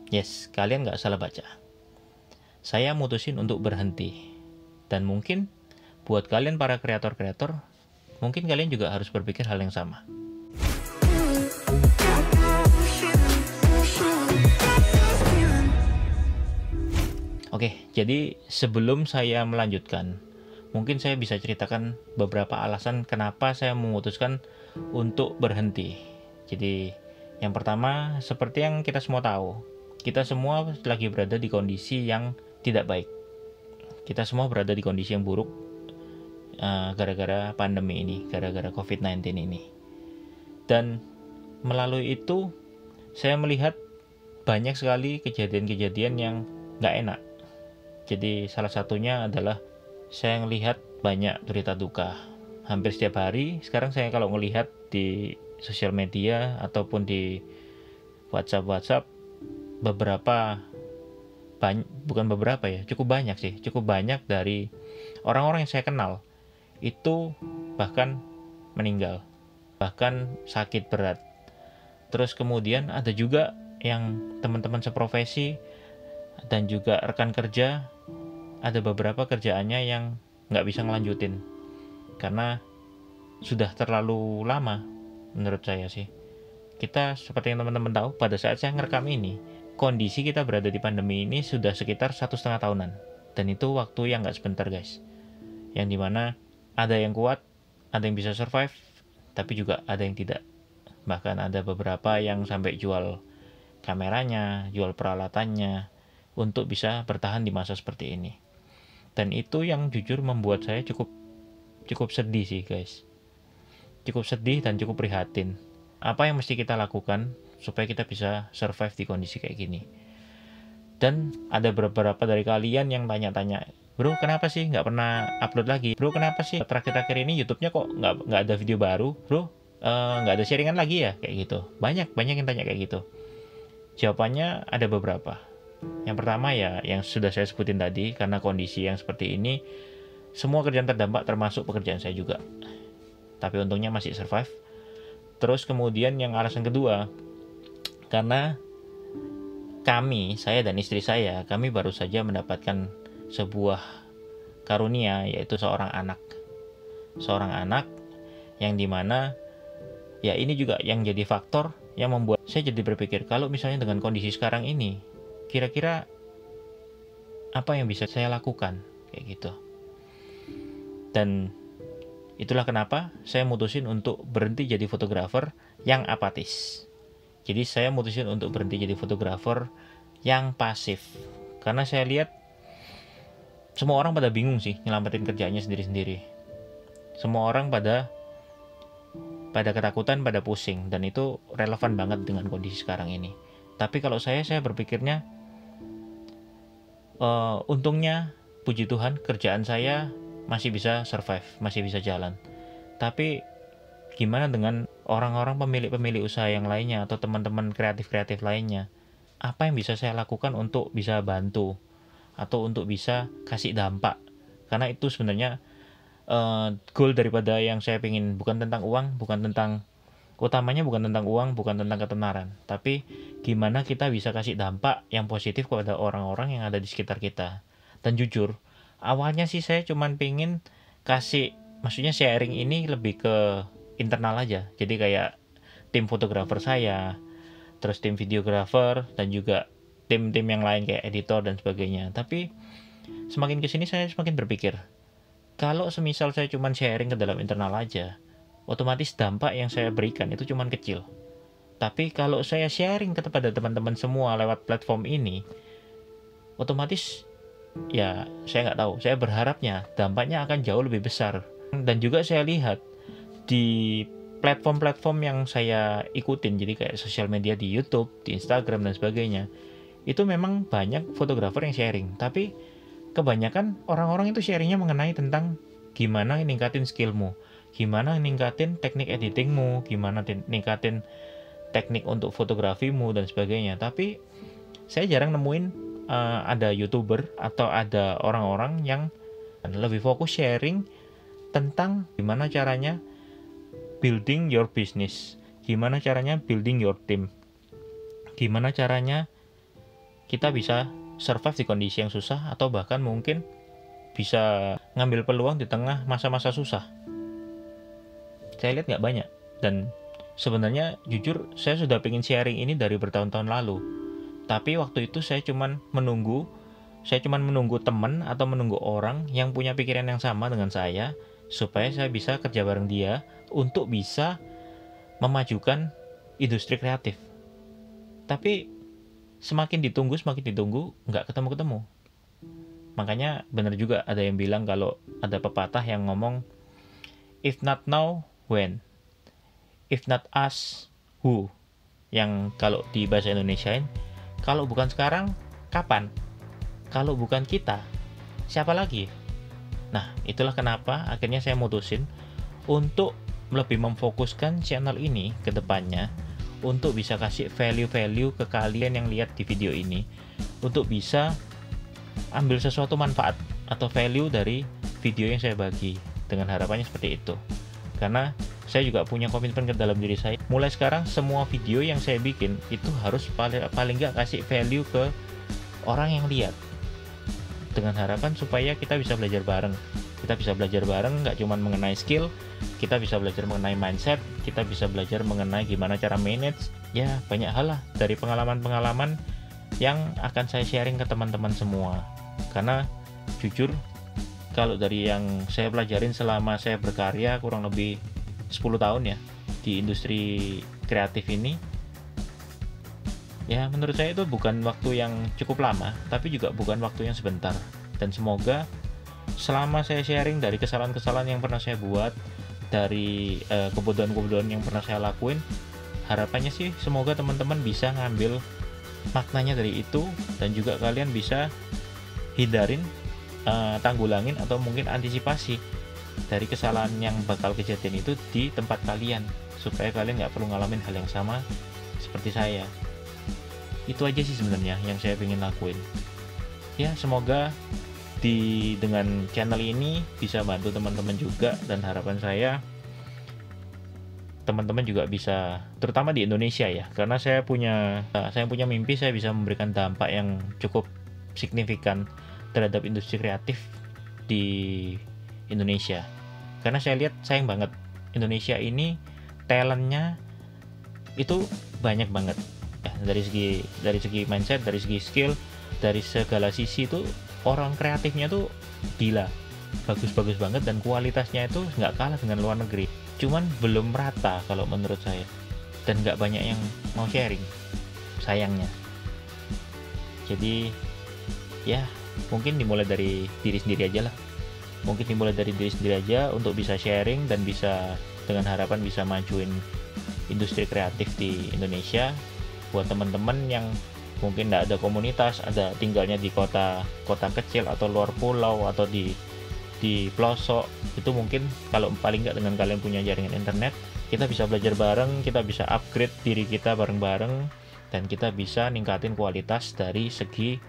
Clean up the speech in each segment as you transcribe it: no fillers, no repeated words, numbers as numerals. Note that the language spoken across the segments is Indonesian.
Yes, kalian nggak salah baca. Saya mutusin untuk berhenti. Dan mungkin buat kalian para kreator-kreator, mungkin kalian juga harus berpikir hal yang sama. Oke, jadi sebelum saya melanjutkan, mungkin saya bisa ceritakan beberapa alasan kenapa saya memutuskan untuk berhenti. Jadi, yang pertama, seperti yang kita semua tahu, kita semua lagi berada di kondisi yang tidak baik. Kita semua berada di kondisi yang buruk gara-gara pandemi ini, gara-gara COVID-19 ini. Dan melalui itu, saya melihat banyak sekali kejadian-kejadian yang nggak enak. Jadi salah satunya adalah saya melihat banyak berita duka. Hampir setiap hari, sekarang saya kalau melihat di sosial media ataupun di WhatsApp, cukup banyak dari orang-orang yang saya kenal itu bahkan meninggal, bahkan sakit berat. Terus kemudian ada juga yang teman-teman seprofesi dan juga rekan kerja, ada beberapa kerjaannya yang nggak bisa ngelanjutin karena sudah terlalu lama. Menurut saya sih, kita seperti yang teman-teman tahu, pada saat saya ngerekam ini, kondisi kita berada di pandemi ini sudah sekitar 1,5 tahunan, dan itu waktu yang nggak sebentar guys, yang dimana ada yang kuat, ada yang bisa survive, tapi juga ada yang tidak. Bahkan ada beberapa yang sampai jual kameranya, jual peralatannya untuk bisa bertahan di masa seperti ini. Dan itu yang jujur membuat saya cukup sedih sih guys. Cukup sedih dan cukup prihatin. Apa yang mesti kita lakukan supaya kita bisa survive di kondisi kayak gini? Dan ada beberapa dari kalian yang tanya-tanya, bro kenapa sih nggak pernah upload lagi? Bro kenapa sih terakhir-terakhir ini YouTube-nya kok nggak ada video baru? Bro nggak ada sharingan lagi ya? Kayak gitu. Banyak yang tanya kayak gitu. Jawabannya ada beberapa. Yang pertama ya yang sudah saya sebutin tadi, karena kondisi yang seperti ini semua kerjaan terdampak termasuk pekerjaan saya juga. Tapi untungnya masih survive. Terus kemudian yang alasan kedua, karena saya dan istri saya, kami baru saja mendapatkan sebuah karunia, yaitu seorang anak. Seorang anak yang dimana ya ini juga yang jadi faktor yang membuat saya jadi berpikir, kalau misalnya dengan kondisi sekarang ini, kira-kira apa yang bisa saya lakukan, kayak gitu. Dan itulah kenapa saya mutusin untuk berhenti jadi fotografer yang apatis. Jadi saya mutusin untuk berhenti jadi fotografer yang pasif, karena saya lihat semua orang pada bingung sih nyelamatin kerjaannya sendiri-sendiri. Semua orang pada ketakutan, pada pusing, dan itu relevan banget dengan kondisi sekarang ini. Tapi kalau saya berpikirnya, untungnya puji Tuhan kerjaan saya masih bisa survive, masih bisa jalan. Tapi gimana dengan orang-orang pemilik usaha yang lainnya atau teman-teman kreatif lainnya? Apa yang bisa saya lakukan untuk bisa bantu atau untuk bisa kasih dampak? Karena itu sebenarnya goal daripada yang saya pingin, bukan tentang uang, utamanya bukan tentang uang, bukan tentang ketenaran, tapi gimana kita bisa kasih dampak yang positif kepada orang-orang yang ada di sekitar kita. Dan jujur, awalnya sih saya cuman pingin maksudnya sharing ini lebih ke internal aja. Jadi kayak tim fotografer saya, terus tim videografer, dan juga tim-tim yang lain kayak editor dan sebagainya. Tapi semakin kesini saya semakin berpikir, kalau semisal saya cuman sharing ke dalam internal aja, otomatis dampak yang saya berikan itu cuman kecil. Tapi kalau saya sharing kepada teman-teman semua lewat platform ini, otomatis ya saya nggak tahu, saya berharapnya dampaknya akan jauh lebih besar. Dan juga saya lihat di platform-platform yang saya ikutin, jadi kayak sosial media di YouTube, di Instagram dan sebagainya, itu memang banyak fotografer yang sharing, tapi kebanyakan orang-orang itu sharingnya mengenai tentang gimana ningkatin skillmu, gimana ningkatin teknik editingmu, gimana ningkatin teknik untuk fotografimu dan sebagainya. Tapi saya jarang nemuin ada YouTuber atau ada orang-orang yang lebih fokus sharing tentang gimana caranya building your business, gimana caranya building your team, gimana caranya kita bisa survive di kondisi yang susah, atau bahkan mungkin bisa ngambil peluang di tengah masa-masa susah. Saya lihat nggak banyak, dan sebenarnya jujur saya sudah pengen sharing ini dari bertahun-tahun lalu, tapi waktu itu saya cuman menunggu teman atau menunggu orang yang punya pikiran yang sama dengan saya, supaya saya bisa kerja bareng dia untuk bisa memajukan industri kreatif. Tapi semakin ditunggu, nggak ketemu-ketemu. Makanya benar juga ada yang bilang, kalau ada pepatah yang ngomong, if not now, when? If not us, who? Yang kalau di bahasa Indonesiain, kalau bukan sekarang, kapan? Kalau bukan kita, siapa lagi? Nah, itulah kenapa akhirnya saya mutusin untuk lebih memfokuskan channel ini ke depannya, untuk bisa kasih value-value ke kalian yang lihat di video ini, untuk bisa ambil sesuatu manfaat atau value dari video yang saya bagi, dengan harapannya seperti itu. Karena saya juga punya komitmen ke dalam diri saya, mulai sekarang semua video yang saya bikin itu harus paling nggak kasih value ke orang yang lihat, dengan harapan supaya kita bisa belajar bareng. Kita bisa belajar bareng, nggak cuma mengenai skill, kita bisa belajar mengenai mindset, kita bisa belajar mengenai gimana cara manage, ya banyak hal lah dari pengalaman-pengalaman yang akan saya sharing ke teman-teman semua. Karena jujur, kalau dari yang saya pelajarin selama saya berkarya kurang lebih 10 tahun ya di industri kreatif ini, ya menurut saya itu bukan waktu yang cukup lama, tapi juga bukan waktu yang sebentar. Dan semoga selama saya sharing dari kesalahan-kesalahan yang pernah saya buat, dari kebodohan-kebodohan yang pernah saya lakuin, harapannya sih semoga teman-teman bisa ngambil maknanya dari itu, dan juga kalian bisa hindarin, tanggulangin, atau mungkin antisipasi dari kesalahan yang bakal kejadian itu di tempat kalian, supaya kalian nggak perlu ngalamin hal yang sama seperti saya. Itu aja sih sebenarnya yang saya ingin lakuin. Ya, semoga dengan channel ini bisa bantu teman-teman juga, dan harapan saya teman-teman juga bisa, terutama di Indonesia ya, karena saya punya mimpi saya bisa memberikan dampak yang cukup signifikan terhadap industri kreatif di Indonesia. Karena saya lihat sayang banget, Indonesia ini talentnya itu banyak banget ya, dari segi mindset, dari segi skill, dari segala sisi itu orang kreatifnya tuh gila, bagus-bagus banget, dan kualitasnya itu nggak kalah dengan luar negeri. Cuman belum rata kalau menurut saya, dan nggak banyak yang mau sharing, sayangnya. Jadi ya mungkin dimulai dari diri sendiri aja lah, untuk bisa sharing dan bisa, dengan harapan bisa majuin industri kreatif di Indonesia. Buat teman-teman yang mungkin nggak ada komunitas, ada tinggalnya di kota kecil atau luar pulau atau di pelosok, itu mungkin kalau paling nggak dengan kalian punya jaringan internet, kita bisa belajar bareng, kita bisa upgrade diri kita bareng-bareng, dan kita bisa ningkatin kualitas dari segi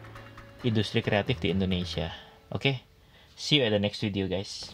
industri kreatif di Indonesia. Oke, see you at the next video guys.